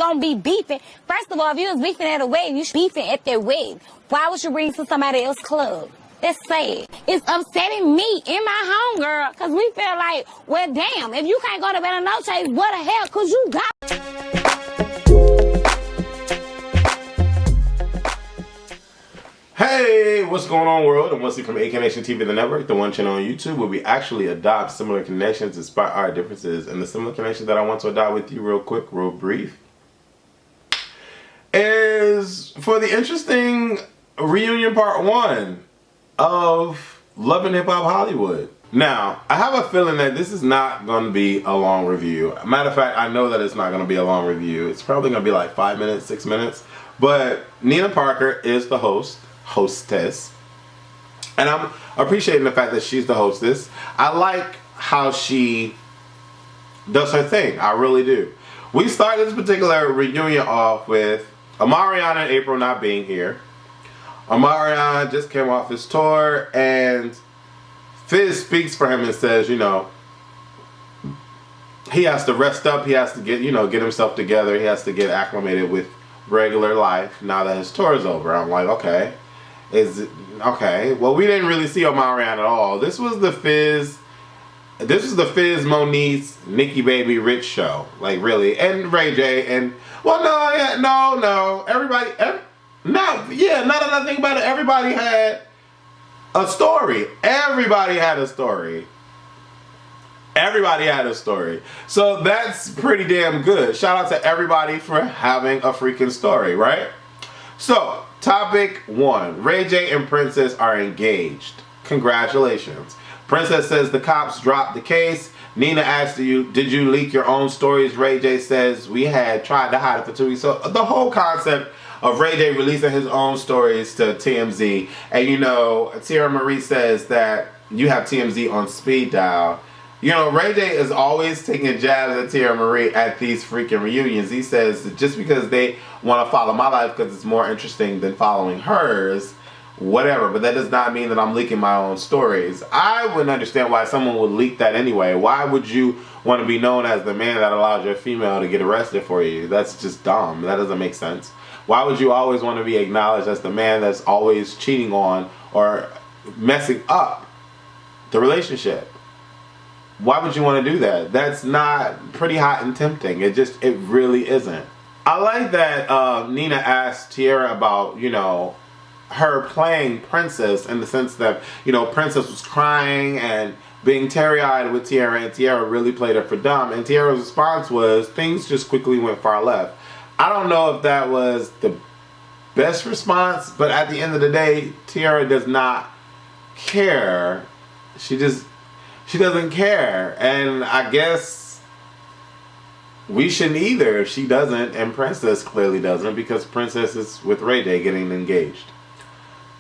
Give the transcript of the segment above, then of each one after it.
gonna be beefing. First of all, if you was beefing at a wedding, you should be beefing at their wedding. Why would you bring to somebody else's club? That's sad. It's upsetting me in my home, girl, because we feel like, well, damn, if you can't go to bed on no chase, what the hell could you got? Hey, what's going on, world? I'm Moniece from AK Nation TV, the network, the one channel on YouTube where we actually adopt similar connections despite our differences. And the similar connection that I want to adopt with you real quick, real brief, is for the interesting reunion part 1 of Love and Hip Hop Hollywood. Now, I have a feeling that this is not going to be a long review. Matter of fact, I know that it's not going to be a long review. It's probably going to be like 5 minutes, 6 minutes. But Nina Parker is the hostess. And I'm appreciating the fact that she's the hostess. I like how she does her thing. I really do. We start this particular reunion off with Omarion and April not being here. Omarion just came off his tour, and Fizz speaks for him and says, you know, he has to rest up. He has to get himself together. He has to get acclimated with regular life now that his tour is over. I'm like, okay. Okay. Well, we didn't really see Omarion at all. This was the Fizz Moniece, Nikki Baby Rich show. Like, really. And Ray J. And, well, no. Everybody, now that I think about it, everybody had a story. Everybody had a story. So that's pretty damn good. Shout out to everybody for having a freaking story, right? So, topic 1. Ray J and Princess are engaged. Congratulations. Princess says the cops dropped the case. Nina asked you, did you leak your own stories? Ray J says we had tried to hide it for 2 weeks. So the whole concept of Ray J releasing his own stories to TMZ. And you know, Teairra Marie says that you have TMZ on speed dial. You know, Ray J is always taking jabs at Teairra Marie at these freaking reunions. He says that just because they want to follow my life because it's more interesting than following hers, whatever. But that does not mean that I'm leaking my own stories. I wouldn't understand why someone would leak that anyway. Why would you want to be known as the man that allowed your female to get arrested for you? That's just dumb. That doesn't make sense. Why would you always want to be acknowledged as the man that's always cheating on or messing up the relationship? Why would you want to do that? That's not pretty hot and tempting. It really isn't. I like that Nina asked Teairra about, you know, her playing Princess in the sense that, you know, Princess was crying and being teary-eyed with Teairra, and Teairra really played her for dumb. And Teairra's response was, things just quickly went far left. I don't know if that was the best response, but at the end of the day, Teairra does not care. She doesn't care. And I guess we shouldn't either if she doesn't, and Princess clearly doesn't, because Princess is with Ray J getting engaged.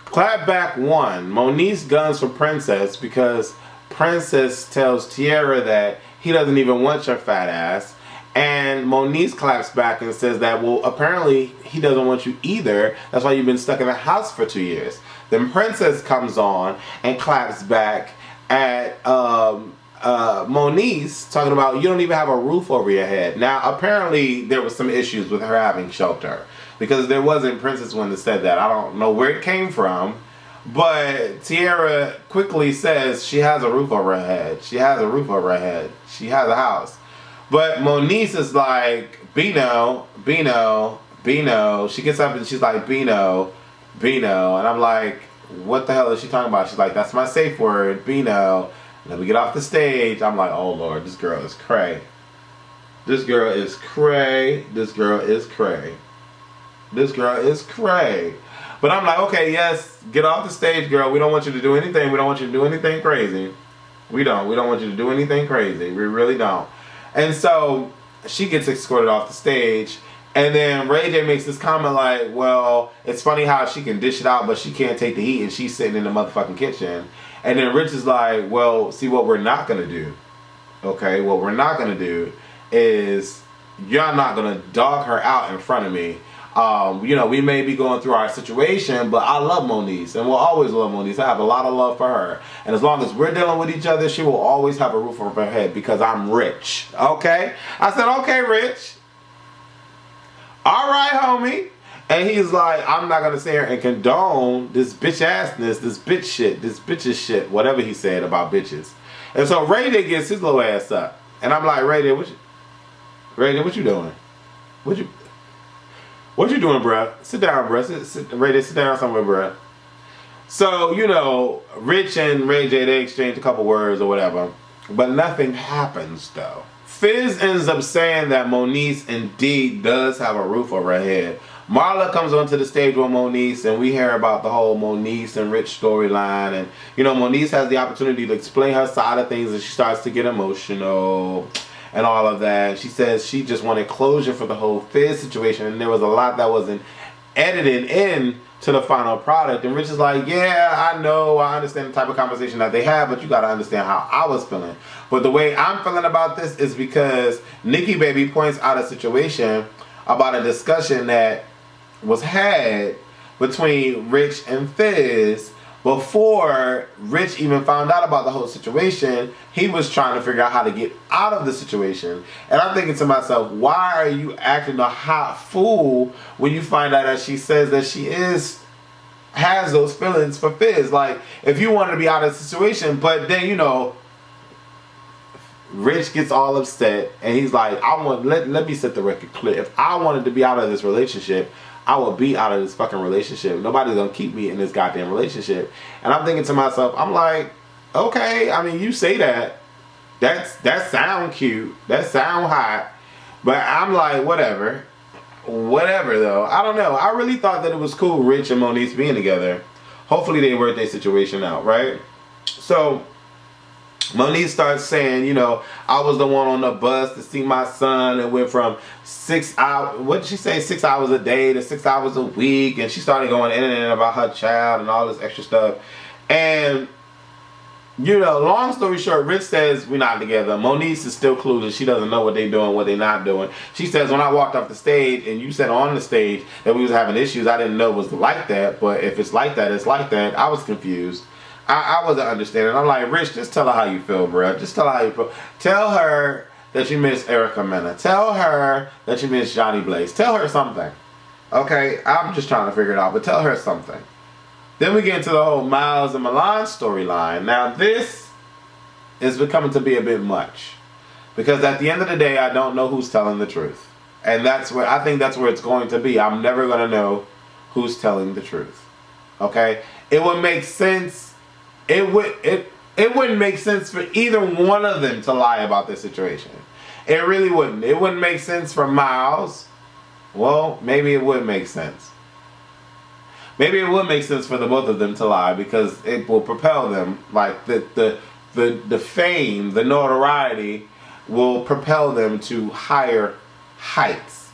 Clapback 1. Moniece guns for Princess because Princess tells Teairra that he doesn't even want your fat ass. And Moniece claps back and says that, well, apparently he doesn't want you either. That's why you've been stuck in the house for 2 years. Then Princess comes on and claps back at Moniece, talking about you don't even have a roof over your head. Now, apparently there was some issues with her having shelter, because there wasn't Princess one that said that. I don't know where it came from, but Teairra quickly says she has a roof over her head. She has a roof over her head. She has a house. But Moniece is like, Bino. She gets up and she's like, Bino. And I'm like, what the hell is she talking about? She's like, that's my safe word, Bino. And then we get off the stage. I'm like, oh Lord, this girl is cray. This girl is cray. But I'm like, okay, yes, get off the stage, girl. We don't want you to do anything. We don't want you to do anything crazy. We don't want you to do anything crazy. We really don't. And so she gets escorted off the stage. And then Ray J makes this comment like, well, it's funny how she can dish it out, but she can't take the heat, and she's sitting in the motherfucking kitchen. And then Rich is like, well, see, what we're not going to do, okay? What we're not going to do is you're not going to dog her out in front of me. You know, we may be going through our situation, but I love Moniece, and we'll always love Moniece. I have a lot of love for her. And as long as we're dealing with each other, she will always have a roof over her head because I'm rich, okay? I said, okay, Rich. all right, homie. And he's like, I'm not going to sit here and condone this bitch assness, this bitch shit, this bitch's shit, whatever he said about bitches. And so Ray J gets his little ass up. And I'm like, Ray J, what you doing? What you doing, bruh? Sit down, bruh. Ray J, sit down somewhere, bruh. So, you know, Rich and Ray J, they exchange a couple words or whatever. But nothing happens, though. Fizz ends up saying that Moniece indeed does have a roof over her head. Marla comes onto the stage with Moniece, and we hear about the whole Moniece and Rich storyline. And, you know, Moniece has the opportunity to explain her side of things, and she starts to get emotional and all of that. She says she just wanted closure for the whole Fizz situation, and there was a lot that wasn't edited in to the final product. And Rich is like, yeah, I know, I understand the type of conversation that they have, but you gotta understand how I was feeling. But the way I'm feeling about this is because Nikki Baby points out a situation about a discussion that was had between Rich and Fizz. Before Rich even found out about the whole situation, he was trying to figure out how to get out of the situation. And I'm thinking to myself, why are you acting a hot fool when you find out that she says that she has those feelings for Fizz? Like, if you wanted to be out of the situation, but then, you know, Rich gets all upset and he's like, let me set the record clear. If I wanted to be out of this relationship, I would be out of this fucking relationship. Nobody's gonna keep me in this goddamn relationship. And I'm thinking to myself, I'm like, okay, I mean, you say that. That sound cute. That sound hot. But I'm like, whatever. Whatever, though. I don't know. I really thought that it was cool, Rich and Moniece being together. Hopefully they worked their situation out, right? So Moniece starts saying, you know, I was the one on the bus to see my son. It went from 6 hours, what did she say, 6 hours a day to 6 hours a week. And she started going in and in about her child and all this extra stuff. And, you know, long story short, Rich says we're not together. Moniece is still clueless. She doesn't know what they're doing, what they're not doing. She says, when I walked off the stage and you said on the stage that we was having issues, I didn't know it was like that. But if it's like that, it's like that. I was confused. I wasn't understanding. I'm like, Rich, just tell her how you feel, bro. Just tell her how you feel. Tell her that you miss Erica Mena. Tell her that you miss Johnny Blaze. Tell her something. Okay? I'm just trying to figure it out, but tell her something. Then we get into the whole Miles and Milan storyline. Now, this is becoming to be a bit much. Because at the end of the day, I don't know who's telling the truth. And that's where, I think that's where it's going to be. I'm never going to know who's telling the truth. Okay? It would make sense. It wouldn't make sense for either one of them to lie about this situation. It really wouldn't. It wouldn't make sense for Miles. Well, maybe it would make sense. Maybe it would make sense for the both of them to lie because it will propel them. Like the fame, the notoriety will propel them to higher heights.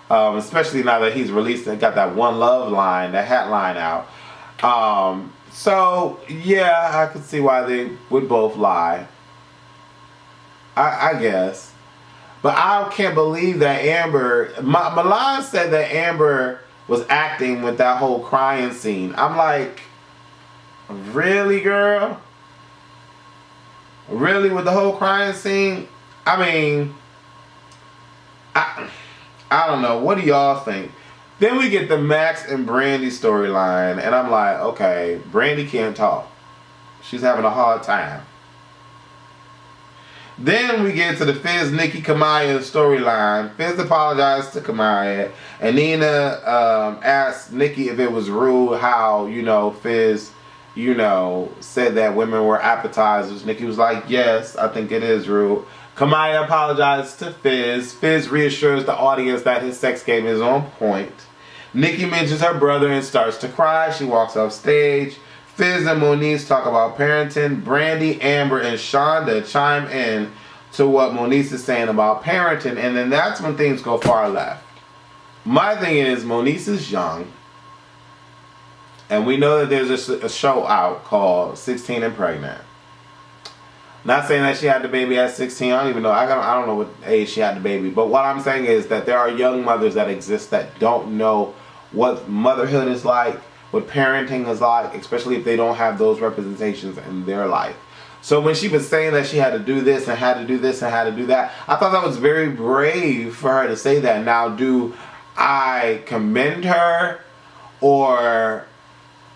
Especially now that he's released and got that One Love line, that hat line out. So, yeah, I could see why they would both lie. I guess. But I can't believe that Amber... Milan said that Amber was acting with that whole crying scene. I'm like, really, girl? Really, with the whole crying scene? I mean, I don't know. What do y'all think? Then we get the Max and Brandi storyline, and I'm like, okay, Brandi can't talk. She's having a hard time. Then we get to the Fizz, Nikki, Kamaya storyline. Fizz apologized to Kamaya, and Nina asked Nikki if it was rude how, you know, Fizz, you know, said that women were appetizers. Nikki was like, yes, I think it is rude. Kamaya apologized to Fizz. Fizz reassures the audience that his sex game is on point. Nikki mentions her brother and starts to cry. She walks off stage. Fizz and Moniece talk about parenting. Brandi, Amber, and Shonda chime in to what Moniece is saying about parenting. And then that's when things go far left. My thing is, Moniece is young. And we know that there's a show out called 16 and Pregnant. Not saying that she had the baby at 16. I don't even know. I don't know what age she had the baby. But what I'm saying is that there are young mothers that exist that don't know what motherhood is like, what parenting is like, especially if they don't have those representations in their life. So when she was saying that she had to do this and had to do this and had to do that, I thought that was very brave for her to say that. Now, do I commend her, or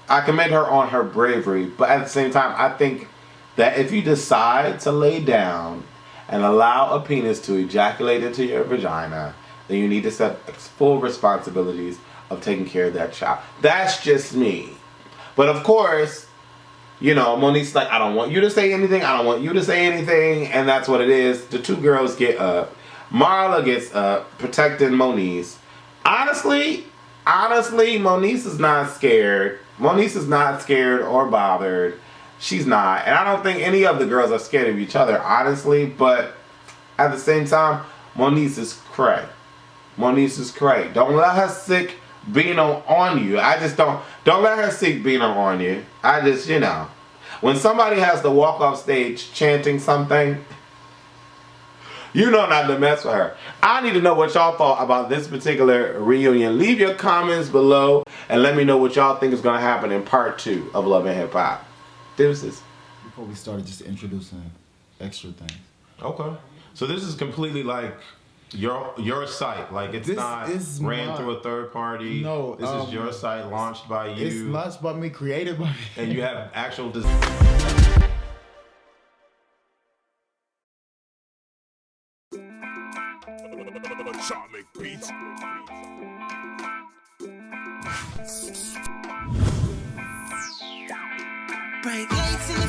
I commend her on her bravery. But at the same time, I think that if you decide to lay down and allow a penis to ejaculate into your vagina, then you need to set full responsibilities of taking care of that child. That's just me. But of course, you know, Moniece's like, I don't want you to say anything. I don't want you to say anything. And that's what it is. The two girls get up. Marla gets up, protecting Moniece. Honestly, Moniece is not scared. Moniece is not scared or bothered. She's not. And I don't think any of the girls are scared of each other, honestly. But at the same time, Moniece is cray. Moniece is cray. Don't let her sick being on you. I just don't let her sick being on you. I just, you know, when somebody has to walk off stage chanting something, you know not to mess with her. I need to know what y'all thought about this particular reunion. Leave your comments below and let me know what y'all think is going to happen in part 2 of Love and Hip Hop. Deuces. Before we started, just introducing extra things. Okay. So this is completely like your site. Like it's not ran through a third party. No. This is your site, launched by you. It's launched by me, created by me. And you have actual Beats. Break legs in the